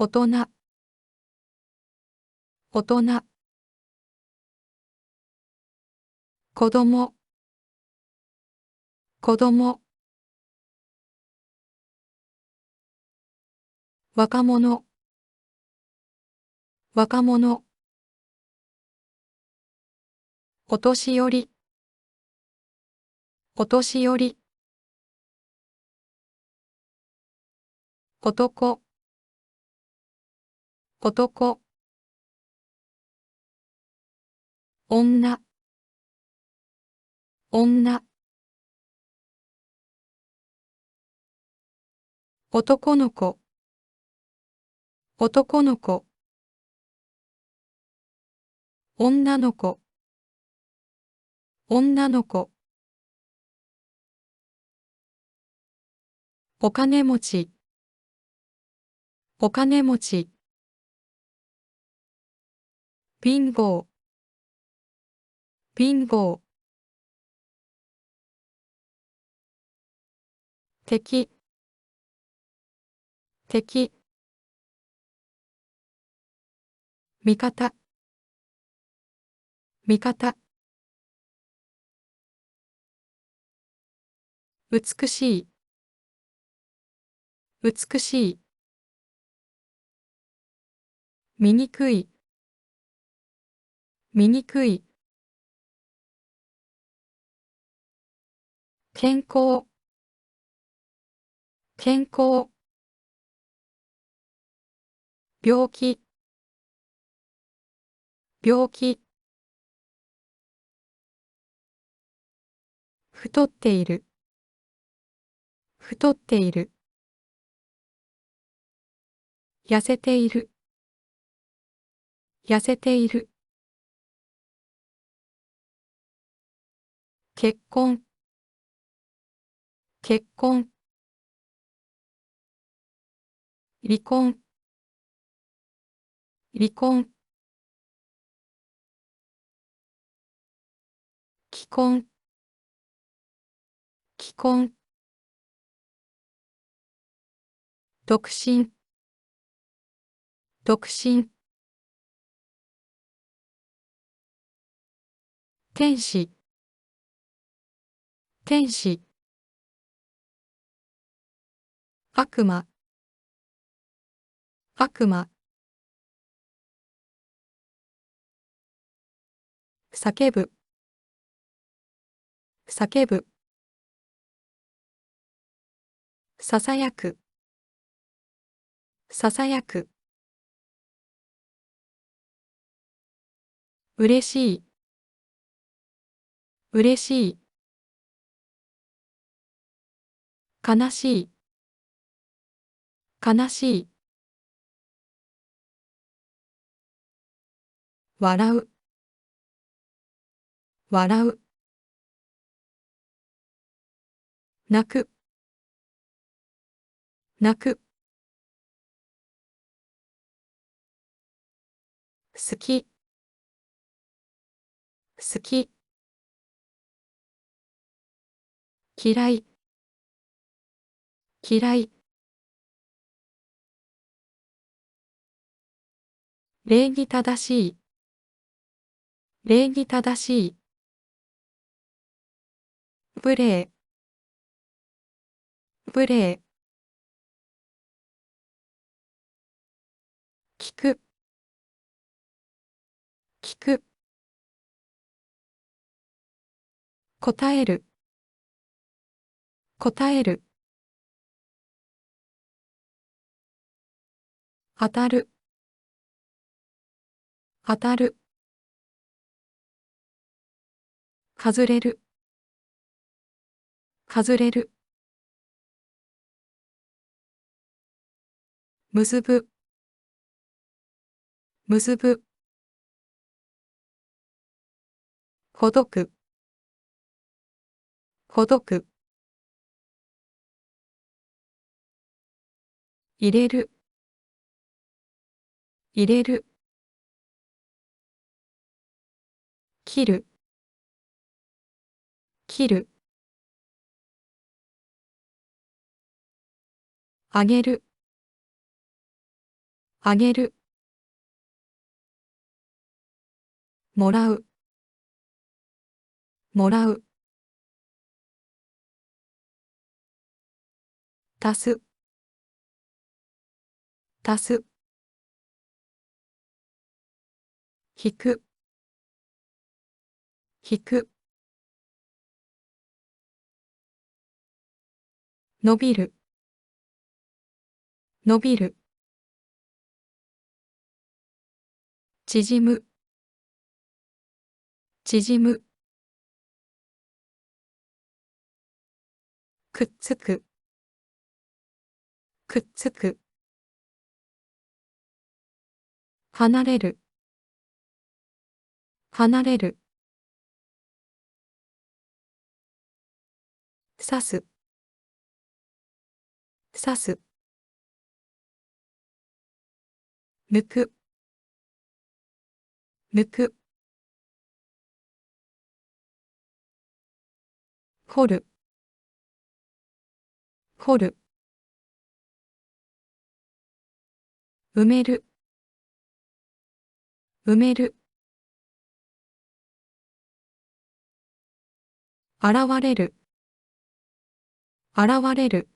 大人、大人、子供、子供、若者、若者、お年寄り、お年寄り、男、男、女、女、男の子、男の子、女の子、女の子、お金持ち、お金持ち、貧乏、貧乏、敵、敵、味方、味方、美しい、美しい、醜い、醜い、健康、健康、病気、病気、太っている、太っている、痩せている、痩せている、結婚、結婚、離婚、離婚、既婚、既婚、独身、独身、天使、天使、悪魔、悪魔、叫ぶ、叫ぶ、ささやく、ささやく、嬉しい、嬉しい、悲しい、悲しい、笑う、笑う、泣く、泣く、好き、好き、嫌い、嫌い、礼儀正しい、礼儀正しい、無礼、無礼、聞く、聞く、答える、答える、当たる、当たる、外れる、外れる、結ぶ、結ぶ、ほどく、ほどく、入れる、入れる、切る、切る、あげる、あげる、もらう、もらう、足す、足す、引く、引く、伸びる、伸びる、縮む、縮む、くっつく、くっつく、離れる、離れる、刺す、刺す、抜く、抜く、掘る、掘る、埋める、埋める、現れる、現れる、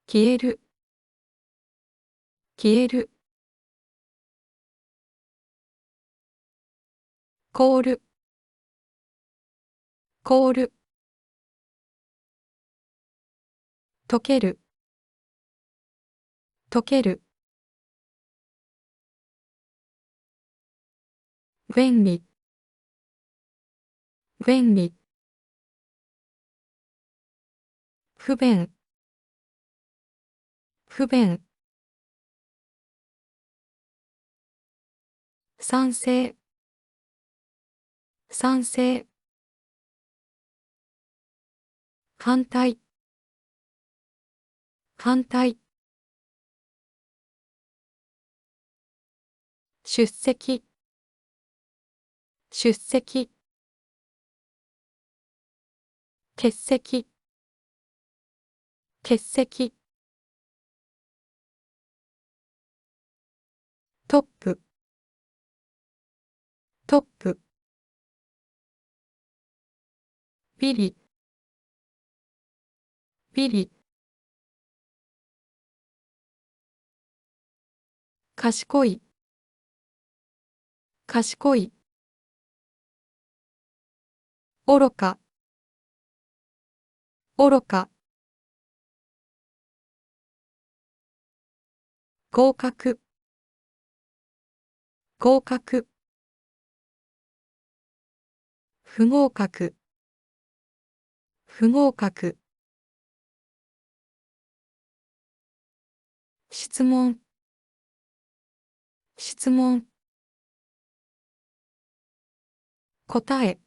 消える、消える、凍る、凍る、溶ける、溶ける、便利、便利、不便、不便、賛成、賛成、反対、反対、出席、出席、欠席、欠席、トップ、トップ、ビリ、ビリ、賢い、賢い、愚か、愚か、合格、合格、不合格、不合格、質問、質問、答え、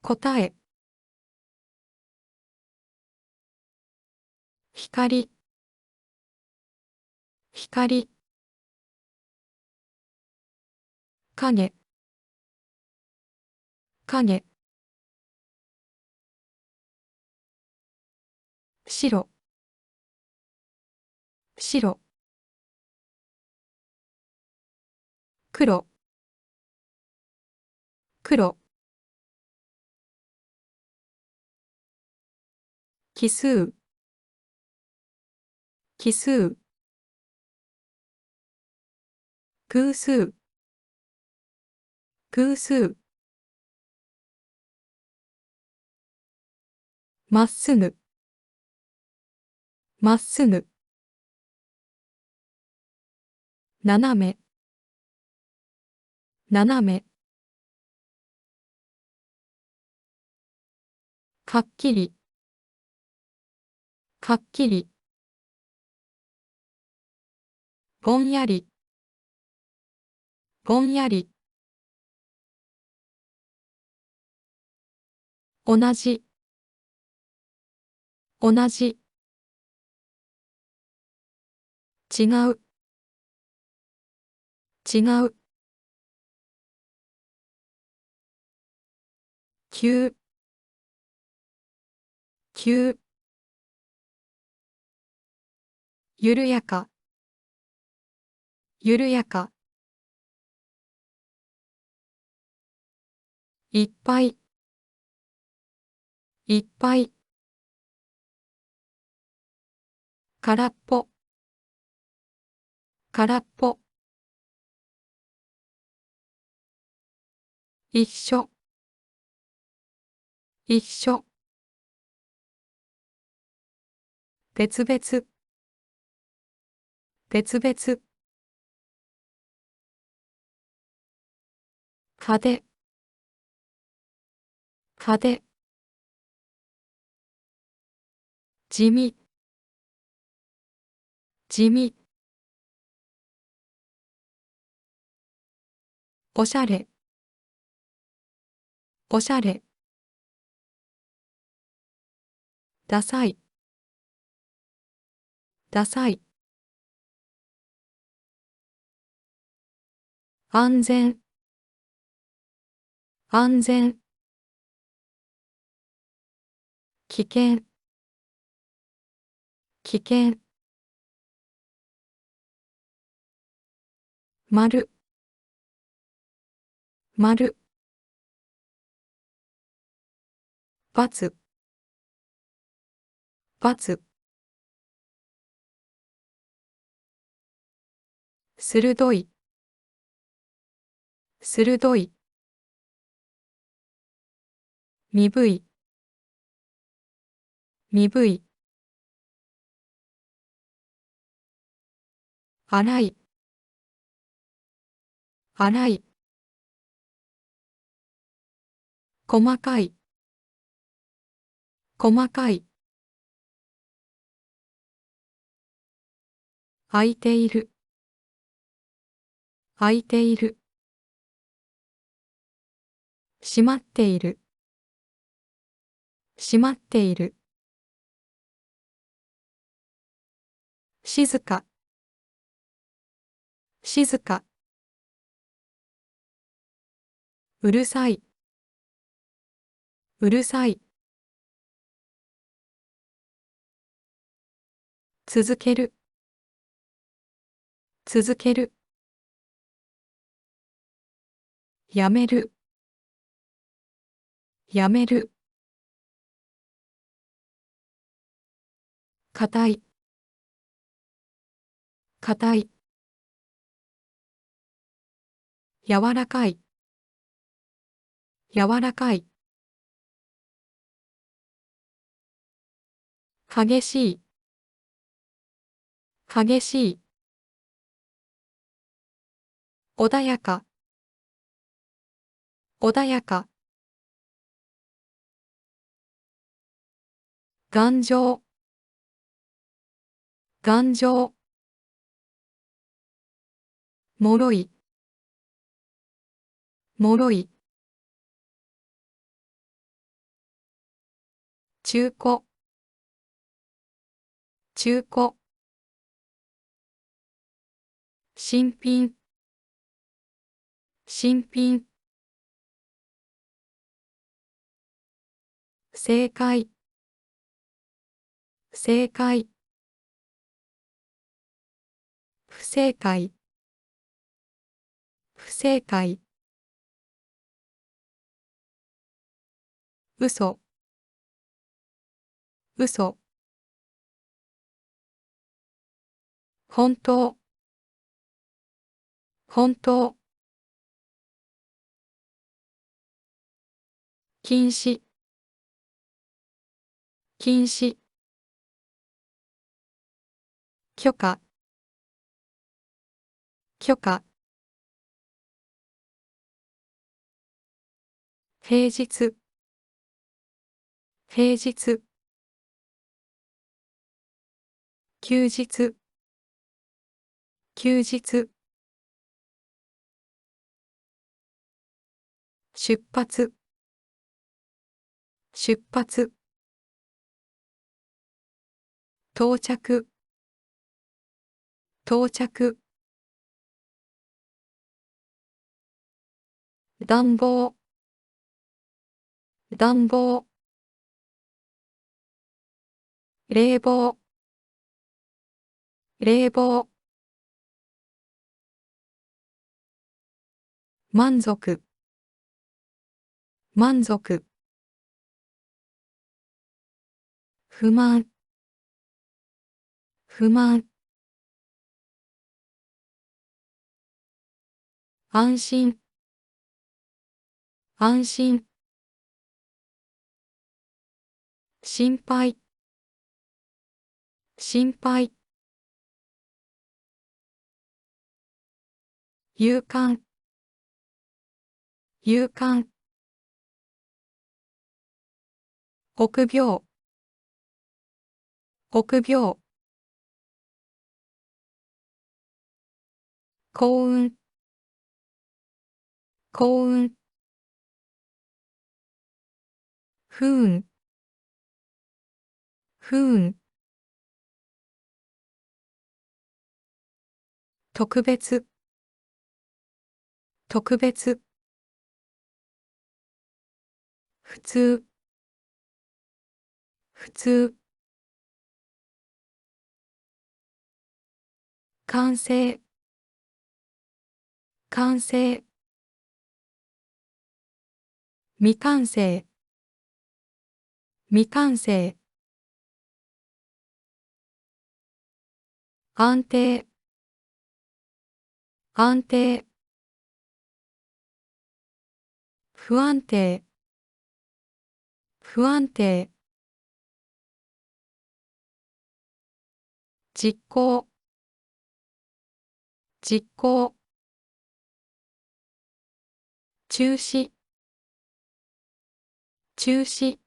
答え、光、光、影、影、白、白、黒、黒、奇数、奇数、偶数、偶数、まっすぐ、まっすぐ、斜め、斜め、はっきり、はっきり、ぼんやり、ぼんやり、同じ、同じ、違う、違う、急、急、緩やか、緩やか。いっぱい、いっぱい。空っぽ、空っぽ。一緒、一緒。別々、別々。派手、派手。地味、地味。おしゃれ、おしゃれ。ダサい、ダサい。安全、安全。危険、危険。丸、丸。×、×。鋭い、鋭い。鈍い、鈍い。粗い、粗い。細かい、細かい。空いている、空いている。閉まっている、閉まっている。静か、静か。うるさい、うるさい。続ける、続ける。やめる、やめる。硬い、硬い。柔らかい、柔らかい。激しい、激しい。穏やか、穏やか。頑丈、頑丈。もろい、もろい。中古、中古。新品、新品。正解、正解。不正解、不正解。嘘、嘘。本当、本当。禁止、禁止。許可、許可。平日、平日。休日、休日。出発、出発。到着、到着。暖房、暖房。冷房、冷房。満足。満足。不満。不満。安心。安心。心配。心配。勇敢。勇敢。臆病。臆病。幸運。幸運。不運。不運。特別。特別。普通。普通。完成。完成。未完成。未完成。安定。安定。不安定。不安定。実行。実行。中止。中止。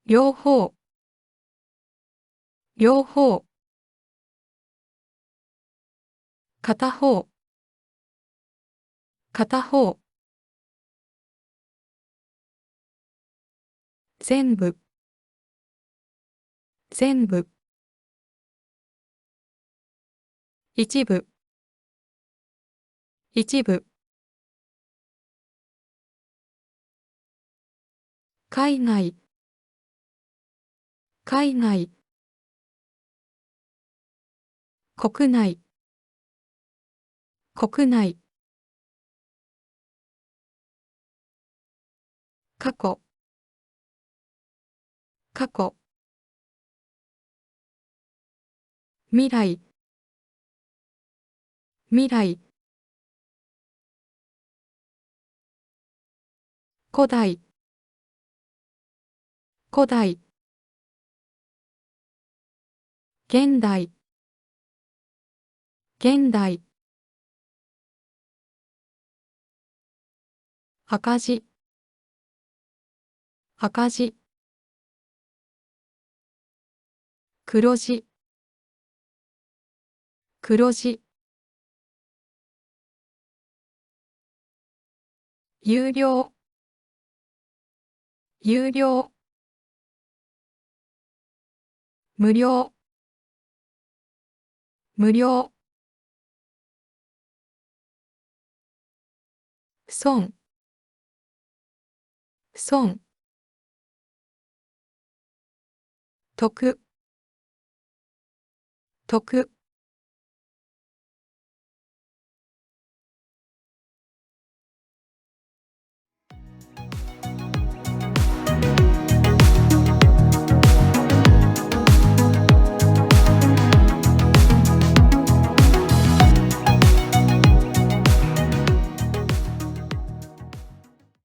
両方。両方。片方。片方。全部。全部。一部。一部。海外。海外。国内。国内。過去。過去。未来。未来。古代。古代。現代。現代。赤字。赤字。黒字。黒字。有料。有料。無料。無料。損。損。得。得。